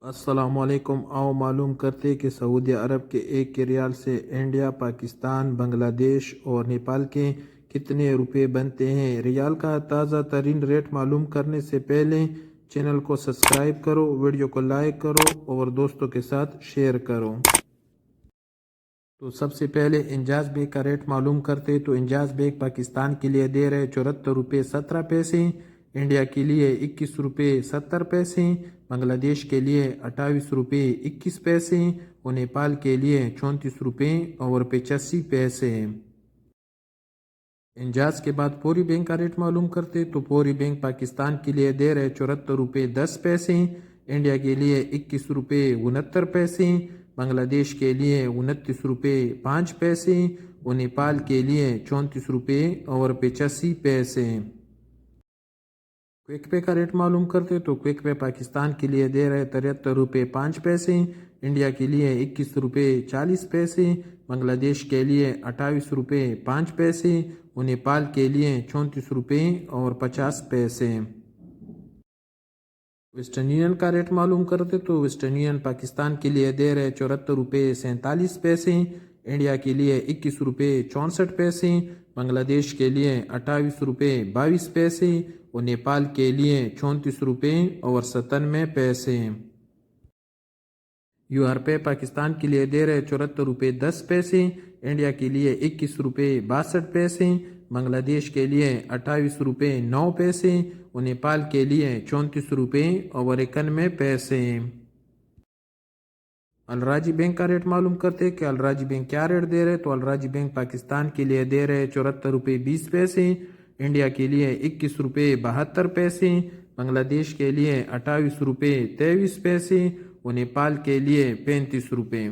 السلام علیکم۔ آؤ معلوم کرتے کہ سعودی عرب کے ایک ریال سے انڈیا، پاکستان، بنگلہ دیش اور نیپال کے کتنے روپے بنتے ہیں۔ ریال کا تازہ ترین ریٹ معلوم کرنے سے پہلے چینل کو سبسکرائب کرو، ویڈیو کو لائک کرو اور دوستوں کے ساتھ شیئر کرو۔ تو سب سے پہلے انجاز بیگ کا ریٹ معلوم کرتے تو انجاز بیگ پاکستان کے لیے دے رہے 74 روپے 17 پیسے، انڈیا کے لیے 21 روپے 70 پیسے، بنگلہ دیش کے لیے 28 روپے 21 پیسے اور نیپال کے لیے 34 روپے اور 85 پیسے۔ انجاز کے بعد پوری بینک کا ریٹ معلوم کرتے تو پوری بینک پاکستان کے لیے دے رہے 74 روپے 10 پیسے، انڈیا کے لیے 21 روپے 69 پیسے، بنگلہ دیش کے لیے 29 روپے 5 پیسے اور نیپال کے لیے 34 روپے اور 85 پیسے۔ کوئک پے کا ریٹ معلوم کرتے تو کوئک پے پاکستان کے لیے دے رہے 73 روپے 5 پیسے، انڈیا کے لیے 21 روپے 40 پیسے، بنگلہ دیش کے لیے 28 روپے 5 پیسے اور نیپال کے لیے 34 روپے اور 50 پیسے۔ ویسٹرن یونین کا ریٹ معلوم کرتے تو ویسٹرن یونین پاکستان کے لیے دے رہے 74 روپے 47 پیسے، انڈیا کے لیے 21 روپے 64 پیسے، بنگلہ دیش کے لیے 28 روپے 22 پیسے اور نیپال کے لیے 34 روپے اور 97 پیسے۔ یو آر پے پاکستان کے لیے دے رہے 74 روپے 10 پیسے، انڈیا کے لیے 21 روپے 62 پیسے، بنگلہ دیش کے لیے 28 روپے 9 پیسے اور نیپال کے لیے 34 روپے اور 91 پیسے۔ الراجی بینک کا ریٹ معلوم کرتے کہ الراجی بینک کیا ریٹ دے رہے تو الراجی بینک پاکستان کے لیے دے رہے 74 روپے 20 پیسے، انڈیا کے لیے 21 روپے 72 پیسے، بنگلہ دیش کے لیے 28 روپے 23 پیسے اور نیپال کے لیے 35 روپے۔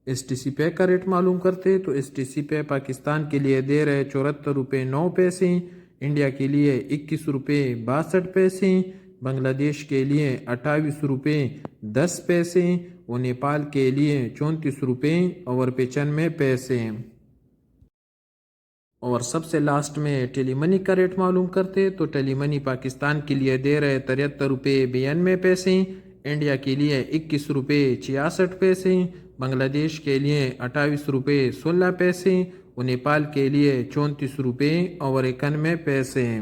ایس ٹی سی پے کا ریٹ معلوم کرتے تو ایس ٹی سی پے پاکستان کے لیے دے رہے 74 روپے 9 پیسے، انڈیا کے لیے 21 روپے 62 پیسے، بنگلہ دیش کے لیے 28 روپے 10 پیسے اور نیپال کے لیے 34 روپے اور 95 پیسے۔ اور سب سے لاسٹ میں ٹیلی منی کا ریٹ معلوم کرتے تو ٹیلی منی پاکستان کے لیے دے رہے 73 روپے 92 پیسے، انڈیا کے لیے 21 روپے 66 پیسے، بنگلہ دیش کے لیے 28 روپے 16 پیسے اور نیپال کے لیے 34 روپے اور 91 پیسے۔